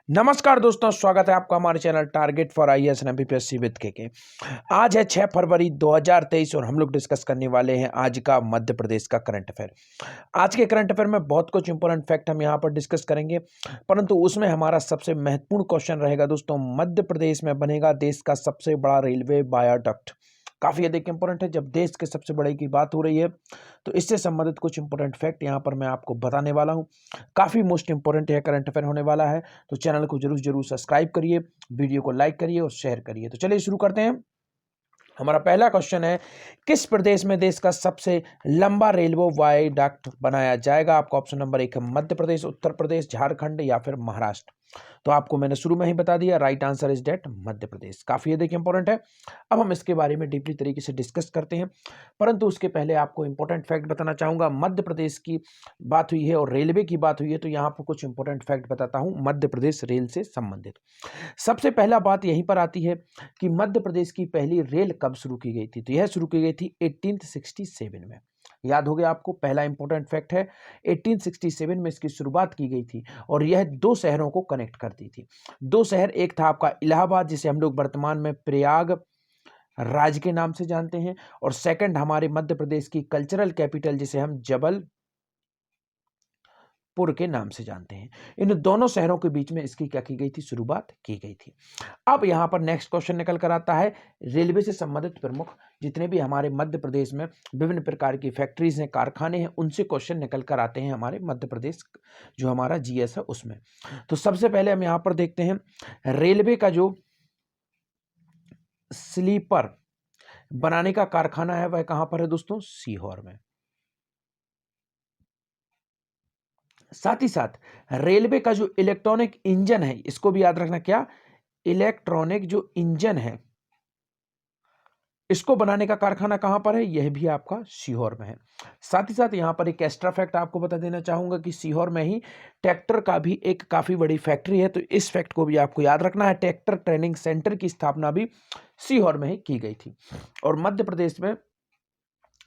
नमस्कार दोस्तों, स्वागत है आपका हमारे channel target for IAS and MPSC with के। आज है 6 फरवरी 2023 और हम लोग डिस्कस करने वाले हैं आज का मध्य प्रदेश का करंट अफेयर। आज के करंट अफेयर में बहुत कुछ इंपॉर्टेंट फैक्ट हम यहाँ पर डिस्कस करेंगे, परंतु उसमें हमारा सबसे महत्वपूर्ण क्वेश्चन रहेगा दोस्तों, मध्य प्रदेश में बनेगा देश का सबसे बड़ा रेलवे वायाडक्ट। काफी अधिक इंपॉर्टेंट है। जब देश के सबसे बड़े की बात हो रही है तो इससे संबंधित कुछ इंपॉर्टेंट फैक्ट यहाँ पर मैं आपको बताने वाला हूँ। काफी मोस्ट इंपॉर्टेंट है, करंट अफेयर होने वाला है, तो चैनल को जरूर सब्सक्राइब करिए, वीडियो को लाइक करिए और शेयर करिए। तो चलिए शुरू करते हैं। हमारा पहला क्वेश्चन है, किस प्रदेश में देश का सबसे लंबा रेलवे वायडक्ट बनाया जाएगा? आपका ऑप्शन नंबर 1 है मध्य प्रदेश, उत्तर प्रदेश, झारखंड या फिर महाराष्ट्र। तो आपको मैंने शुरू में ही बता दिया, right answer is date Madhya Pradesh. काफी अधिक इंपॉर्टेंट है। अब हम इसके बारे में डीपली तरीके से डिस्कस करते हैं, परंतु उसके पहले आपको इंपॉर्टेंट फैक्ट बताना चाहूंगा। मध्य प्रदेश की बात हुई है और रेलवे की बात हुई है, तो यहाँ पर कुछ इंपॉर्टेंट फैक्ट बताता हूं मध्य प्रदेश रेल से संबंधित। सबसे पहला बात यहीं पर आती है कि मध्य प्रदेश की पहली रेल कब शुरू की गई थी? तो यह शुरू की गई थी 1867 में। याद हो गया आपको, पहला इंपॉर्टेंट फैक्ट है 1867 में इसकी शुरुआत की गई थी और यह दो शहरों को कनेक्ट करती थी। दो शहर, एक था आपका इलाहाबाद जिसे हम लोग वर्तमान में प्रयाग राज्य के नाम से जानते हैं, और सेकंड हमारे मध्य प्रदेश की कल्चरल कैपिटल जिसे हम जबलपुर के नाम से जानते हैं। इन दोनों शहरों के बीच में इसकी क्या की गई थी? शुरुआत की गई थी। अब यहां पर नेक्स्ट क्वेश्चन निकल कर आता है, रेलवे से संबंधित प्रमुख जितने भी हमारे मध्य प्रदेश में विभिन्न प्रकार की फैक्ट्रीज हैं, कारखाने हैं, उनसे क्वेश्चन निकल कर आते हैं हमारे मध्य प्रदेश जो हमारा जीएस है उसमें। तो सबसे पहले हम यहां पर देखते हैं, रेलवे का जो स्लीपर बनाने का कारखाना है वह कहां पर है दोस्तों? सीहोर में। साथ ही साथ रेलवे का जो इलेक्ट्रॉनिक इंजन है, इसको भी याद रखना, क्या? इलेक्ट्रॉनिक जो इंजन है इसको बनाने का कारखाना कहां पर है? यह भी आपका सीहोर में है। साथ ही साथ यहां पर एक एक्स्ट्रा फैक्ट आपको बता देना चाहूंगा कि सीहोर में ही ट्रैक्टर का भी एक काफी बड़ी फैक्ट्री है, तो इस फैक्ट को भी आपको याद रखना है। ट्रैक्टर ट्रेनिंग सेंटर की स्थापना भी सीहोर में ही की गई थी। और मध्य प्रदेश में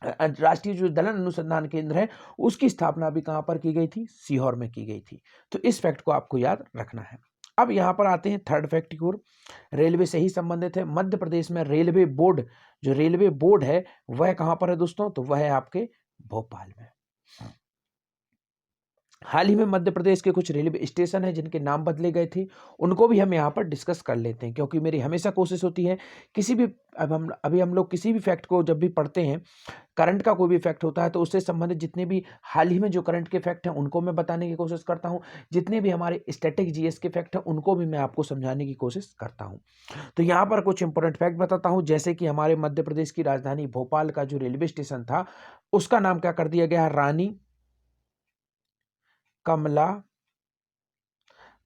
राष्ट्रीय जो दलन अनुसंधान केंद्र है उसकी स्थापना भी कहां पर की गई थी? सीहोर में की गई थी। तो इस फैक्ट को आपको याद रखना है। अब यहां पर आते हैं थर्ड फैक्ट की ओर, रेलवे से ही संबंधित है। मध्य प्रदेश में रेलवे बोर्ड, जो रेलवे बोर्ड है वह कहां पर है दोस्तों? तो वह है आपके भोपाल में। हाल ही में मध्य प्रदेश के कुछ रेलवे स्टेशन हैं जिनके नाम बदले गए थे, उनको भी हम यहाँ पर डिस्कस कर लेते हैं, क्योंकि मेरी हमेशा कोशिश होती है किसी भी, अभी हम लोग किसी भी फैक्ट को जब भी पढ़ते हैं, करंट का कोई भी फैक्ट होता है तो उससे संबंधित जितने भी हाल ही में जो करंट के फैक्ट हैं उनको मैं बताने की कोशिश करता हूँ। जितने भी हमारे स्टैटिक जीएस के फैक्ट हैं उनको भी मैं आपको समझाने की कोशिश करता हूँ। तो यहाँ पर कुछ इंपॉर्टेंट फैक्ट बताता हूँ, जैसे कि हमारे मध्य प्रदेश की राजधानी भोपाल का जो रेलवे स्टेशन था उसका नाम क्या कर दिया गया है? रानी कमला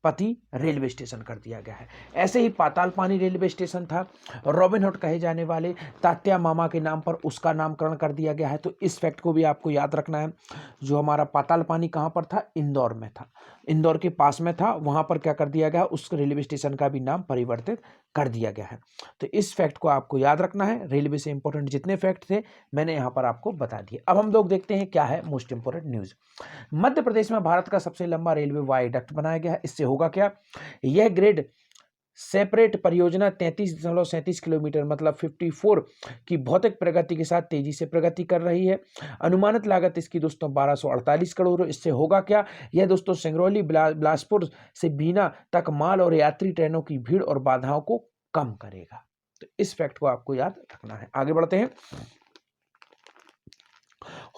पति रेलवे स्टेशन कर दिया गया है। ऐसे ही पातालपानी रेलवे स्टेशन था, रॉबिन हुड कहे जाने वाले तात्या मामा के नाम पर उसका नामकरण कर दिया गया है। तो इस फैक्ट को भी आपको याद रखना है। जो हमारा पातालपानी कहाँ पर था? इंदौर में था, इंदौर के पास में था, वहां पर क्या कर दिया गया? उस रेलवे स्टेशन का भी नाम परिवर्तित कर दिया गया है। तो इस फैक्ट को आपको याद रखना है। रेलवे से इंपॉर्टेंट जितने फैक्ट थे मैंने यहाँ पर आपको बता दिए। अब हम लोग देखते हैं क्या है most important news. Madhya Pradesh में भारत का सबसे लंबा रेलवे वायडक्ट बनाया गया है। इससे होगा क्या? यह ग्रेड सेपरेट परियोजना 33.37 किलोमीटर मतलब 54 की भौतिक प्रगति के साथ तेजी से प्रगति कर रही है। अनुमानित लागत इसकी दोस्तों 1248 करोड़। इससे होगा क्या? यह दोस्तों सिंगरौली बिलासपुर से बीना तक माल और यात्री ट्रेनों की भीड़ और बाधाओं को कम करेगा। तो इस फैक्ट को आपको याद रखना है। आगे बढ़ते हैं।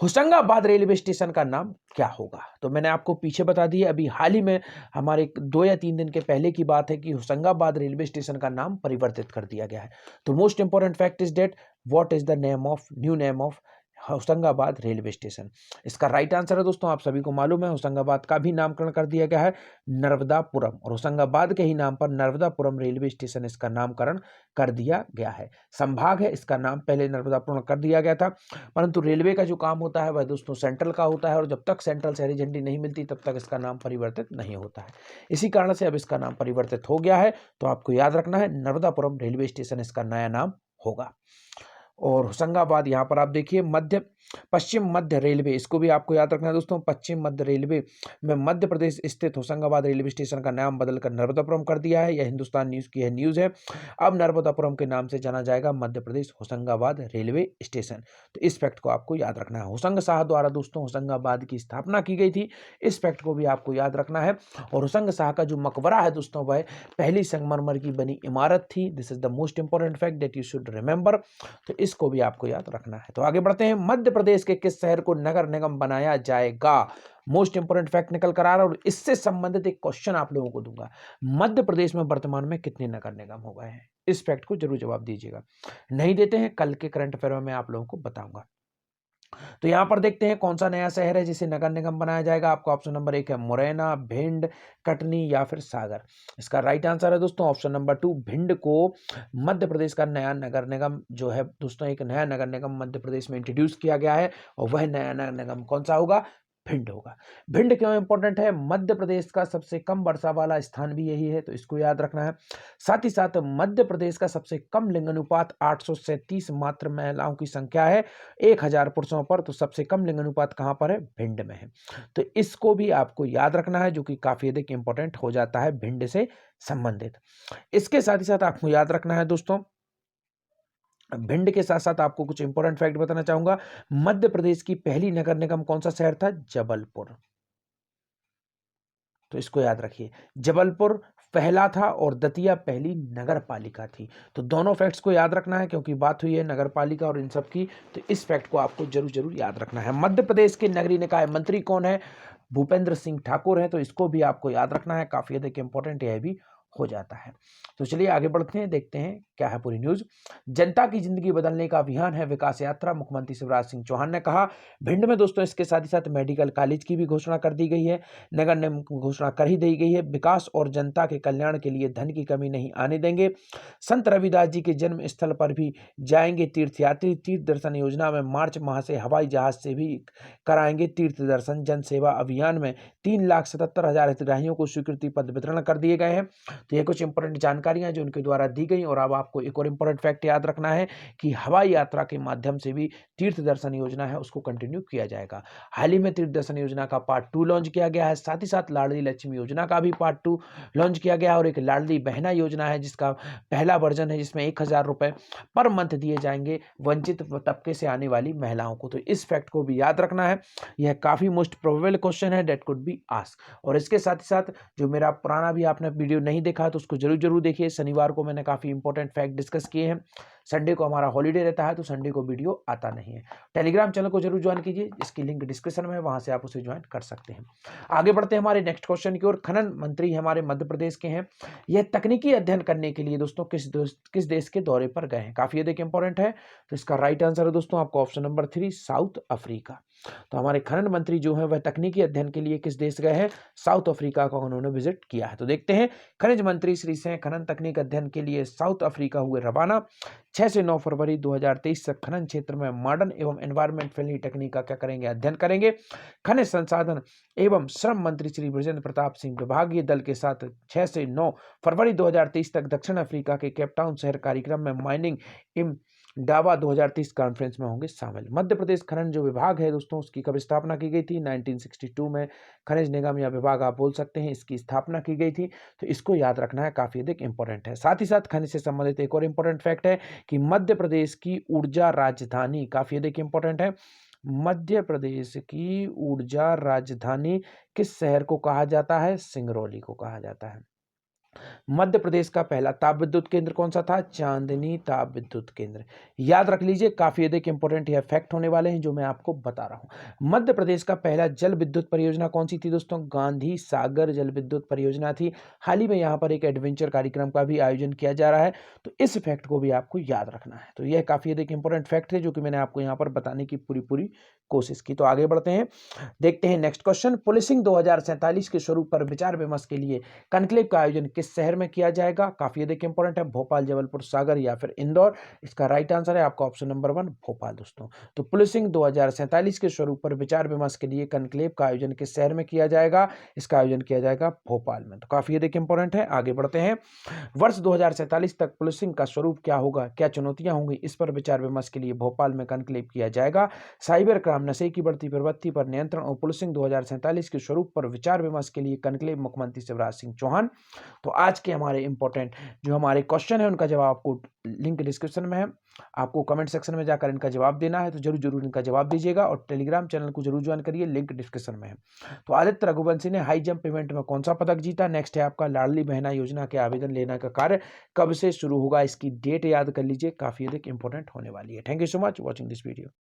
होशंगाबाद रेलवे स्टेशन का नाम क्या होगा? तो मैंने आपको पीछे बता दिया, अभी हाल ही में हमारे 2 या 3 दिन के पहले की बात है कि होशंगाबाद रेलवे स्टेशन का नाम परिवर्तित कर दिया गया है। तो most important fact is that what is the new name of Hoshangabad railway station? इसका राइट आंसर है दोस्तों, आप सभी को मालूम है, होशंगाबाद का भी नामकरण कर दिया गया है नर्मदापुरम, और होशंगाबाद के ही नाम पर नर्मदापुरम रेलवे स्टेशन इसका नामकरण कर दिया गया है। संभाग है, इसका नाम पहले नर्मदापुरम कर दिया गया था, परंतु रेलवे का जो काम होता है वह दोस्तों सेंट्रल का होता है, और जब तक सेंट्रल से हरी झंडी नहीं मिलती तब तक इसका नाम परिवर्तित नहीं होता है। इसी कारण से अब इसका नाम परिवर्तित हो गया है। तो आपको याद रखना है, नर्मदापुरम रेलवे स्टेशन इसका नया नाम होगा। और होशंगाबाद यहाँ पर आप देखिए पश्चिम मध्य रेलवे, इसको भी आपको याद रखना है दोस्तों। पश्चिम मध्य रेलवे में मध्य प्रदेश स्थित होशंगाबाद रेलवे स्टेशन का नाम बदलकर नर्मदापुरम कर दिया है। यह हिंदुस्तान न्यूज की न्यूज है। अब नर्मदापुरम के नाम से जाना जाएगा मध्य प्रदेश होशंगाबाद रेलवे स्टेशन। तो इस फैक्ट को आपको याद रखना है। होशंग शाह द्वारा दोस्तों होशंगाबाद की स्थापना की गई थी, इस फैक्ट को भी आपको याद रखना है। और होशंग शाह का जो मकबरा है दोस्तों वह पहली संगमरमर की बनी इमारत थी। This is the most important fact that you should remember. तो इसको भी आपको याद रखना है। तो आगे बढ़ते हैं। मध्य प्रदेश के किस शहर को नगर निगम बनाया जाएगा? मोस्ट इंपोर्टेंट फैक्ट निकल कर आ रहा है और इससे संबंधित एक क्वेश्चन आप लोगों को दूंगा। मध्य प्रदेश में वर्तमान में कितने नगर निगम हो गए हैं? इस फैक्ट को जरूर जवाब दीजिएगा। नहीं देते हैं, कल के करंट अफेयर में मैं आप लोगों को बताऊंगा। तो यहां पर देखते हैं कौन सा नया शहर है जिसे नगर निगम बनाया जाएगा। आपका ऑप्शन नंबर 1 है मुरैना, भिंड, कटनी या फिर सागर। इसका राइट आंसर है दोस्तों ऑप्शन नंबर 2, भिंड को मध्य प्रदेश का नया नगर निगम जो है दोस्तों, एक नया नगर निगम मध्य प्रदेश में इंट्रोड्यूस किया गया है और वह नया नगर निगम कौन सा होगा? भिंड होगा। भिंड क्यों इंपॉर्टेंट है? मध्य प्रदेश का सबसे कम वर्षा वाला स्थान भी यही है, तो इसको याद रखना है। साथ ही साथ मध्य प्रदेश का सबसे कम लिंगानुपात 837 मात्र महिलाओं की संख्या है 1000 पुरुषों पर। तो सबसे कम लिंगानुपात कहां पर है? भिंड में है। तो इसको भी आपको याद रखना है, जो कि काफी अधिक इंपॉर्टेंट हो जाता है भिंड से संबंधित। इसके साथ ही साथ आपको याद रखना है दोस्तों, भिंड के साथ साथ आपको कुछ इंपॉर्टेंट फैक्ट बताना चाहूंगा। मध्य प्रदेश की पहली नगर निगम कौन सा शहर था? जबलपुर। तो इसको याद रखिए, जबलपुर पहला था और दतिया पहली नगर पालिका थी। तो दोनों फैक्ट्स को याद रखना है क्योंकि बात हुई है नगर पालिका और इन सब की। तो इस फैक्ट को आपको जरूर जरूर याद रखना है। मध्य प्रदेश के नगरीय निकाय मंत्री कौन है? भूपेंद्र सिंह ठाकुर है। तो इसको भी आपको याद रखना है, काफी अधिक इंपॉर्टेंट यह भी हो जाता है। तो चलिए आगे बढ़ते हैं, देखते हैं क्या है पूरी न्यूज। जनता की जिंदगी बदलने का अभियान है विकास यात्रा, मुख्यमंत्री शिवराज सिंह चौहान ने कहा। भिंड में दोस्तों इसके साथ ही साथ मेडिकल कॉलेज की भी घोषणा कर दी गई है, नगर निगम की घोषणा कर ही दी गई है। विकास और जनता के कल्याण के लिए धन की कमी नहीं आने देंगे। संत रविदास जी के जन्म स्थल पर भी जाएंगे तीर्थयात्री। तीर्थ दर्शन योजना में मार्च माह से हवाई जहाज से भी कराएंगे तीर्थ दर्शन। जन सेवा अभियान में 3,77,000 हितग्राहियों को स्वीकृति पत्र वितरण कर दिए गए हैं। तो ये कुछ इंपॉर्टेंट जानकारियां जो उनके द्वारा दी गई। और अब आपको एक और इंपॉर्टेंट फैक्ट याद रखना है कि हवाई यात्रा के माध्यम से भी तीर्थ दर्शन योजना है उसको कंटिन्यू किया जाएगा। हाल ही में तीर्थ दर्शन योजना का पार्ट 2 लॉन्च किया गया है। साथ ही साथ लाडली लक्ष्मी योजना का भी पार्ट 2 लॉन्च किया गया है और एक लाडली बहना योजना है जिसका पहला वर्जन है, जिसमें 1000 रुपए पर मंथ दिए जाएंगे वंचित तबके से आने वाली महिलाओं को। तो इस फैक्ट को भी याद रखना है, यह काफी मोस्ट प्रोबेबल क्वेश्चन है दैट कुड बी आस्क्ड। और इसके साथ ही साथ जो मेरा पुराना भी आपने वीडियो नहीं देखा तो उसको जरूर जरूर देखिए। शनिवार को मैंने काफी इंपॉर्टेंट फैक्ट डिस्कस किए हैं। संडे को हमारा हॉलीडे रहता है तो संडे को वीडियो आता नहीं है। टेलीग्राम चैनल को जरूर ज्वाइन कीजिए, इसकी लिंक डिस्क्रिप्शन में है, वहां से आप उसे ज्वाइन कर सकते हैं। आगे बढ़ते हैं हमारे नेक्स्ट क्वेश्चन की ओर। खनन मंत्री हमारे मध्य प्रदेश के हैं, यह तकनीकी अध्ययन करने के लिए दोस्तों किस देश के दौरे पर गए हैं? काफी अधिक इंपॉर्टेंट है। तो इसका राइट आंसर है दोस्तों आपको ऑप्शन नंबर 3, साउथ अफ्रीका। तो हमारे खनन मंत्री जो है वह तकनीकी अध्ययन के लिए किस देश गए हैं? साउथ अफ्रीका का उन्होंने विजिट किया है। तो देखते हैं, खनिज मंत्री श्री सिंह खनन तकनीक अध्ययन के लिए साउथ अफ्रीका हुए रवाना। 6 से 9 फरवरी 2023 तक खनन क्षेत्र में मॉडर्न एवं एनवायरमेंट फ्रेंडली तकनीक का क्या करेंगे? अध्ययन करेंगे। खनिज संसाधन एवं श्रम मंत्री श्री बृजेंद्र प्रताप सिंह विभागीय दल के साथ 6 से 9 फरवरी 2023 तक दक्षिण अफ्रीका के केपटाउन शहर कार्यक्रम में माइनिंग इन डावा 2030 कॉन्फ्रेंस में होंगे शामिल। मध्य प्रदेश खनन जो विभाग है दोस्तों उसकी कब स्थापना की गई थी? 1962 में खनिज निगम या विभाग आप बोल सकते हैं, इसकी स्थापना की गई थी। तो इसको याद रखना है, काफी अधिक इंपॉर्टेंट है। साथ ही साथ खनिज से संबंधित एक और इंपॉर्टेंट फैक्ट है कि मध्य प्रदेश की ऊर्जा राजधानी काफी अधिक इंपॉर्टेंट है। मध्य प्रदेश की ऊर्जा राजधानी किस शहर को कहा जाता है? सिंगरौली को कहा जाता है। मध्य प्रदेश का पहला ताप विद्युत केंद्र कौन सा था? चांदनी ताप विद्युत केंद्र। याद रख लीजिए, काफी अधिक इंपॉर्टेंट यह फैक्ट होने वाले हैं जो मैं आपको बता रहा हूं। मध्य प्रदेश का पहला जल विद्युत परियोजना कौन सी थी दोस्तों? गांधी सागर जल विद्युत परियोजना थी। हाल ही में यहाँ पर एक एडवेंचर कार्यक्रम का भी आयोजन किया जा रहा है, तो इस फैक्ट को भी आपको याद रखना है। तो यह काफी अधिक इंपॉर्टेंट फैक्ट है जो कि मैंने आपको यहाँ पर बताने की पूरी कोशिश की। तो आगे बढ़ते हैं, देखते हैं नेक्स्ट क्वेश्चन। पुलिसिंग 2047 के स्वरूप पर विचार विमर्श के लिए कॉन्क्लेव का आयोजन किस किस शहर में किया जाएगा? काफ़ी अधिक इंपॉर्टेंट है, भोपाल, जबलपुर, सागर या फिर इंदौर। इसका राइट आंसर है आपका ऑप्शन नंबर 1 भोपाल दोस्तों। तो पुलिसिंग 2047 के स्वरूप पर विचार विमर्श के लिए कॉन्क्लेव का आयोजन किस शहर में किया जाएगा? इसका आयोजन किया जाएगा भोपाल में। तो काफ़ी अधिक इंपॉर्टेंट है, आगे बढ़ते हैं। वर्ष 2047 तक पुलिसिंग का स्वरूप क्या होगा, क्या चुनौतियां होंगी, इस पर विचार विमर्श के लिए भोपाल में कॉन्क्लेव किया जाएगा। साइबर क्राइम, नशे की बढ़ती प्रवृत्ति पर नियंत्रण और पुलिसिंग 2047 के स्वरूप पर विचार विमर्श के लिए कॉन्क्लेव मुख्यमंत्री शिवराज सिंह चौहान। तो आज के हमारे इंपॉर्टेंट जो हमारे क्वेश्चन है उनका जवाब आपको लिंक डिस्क्रिप्शन में है, आपको कमेंट सेक्शन में जाकर इनका जवाब देना है, तो जरूर जरूर इनका जवाब दीजिएगा और टेलीग्राम चैनल को जरूर ज्वाइन करिए, लिंक डिस्क्रिप्शन में है। तो आदित्य रघुवंशी ने हाई जंप इवेंट में कौन सा पदक जीता? नेक्स्ट है आपका लाडली बहना योजना के आवेदन लेने का कार्य कब से शुरू होगा? इसकी डेट याद कर लीजिए, काफी अधिक इंपॉर्टेंट होने वाली है। Thank you so much watching this video.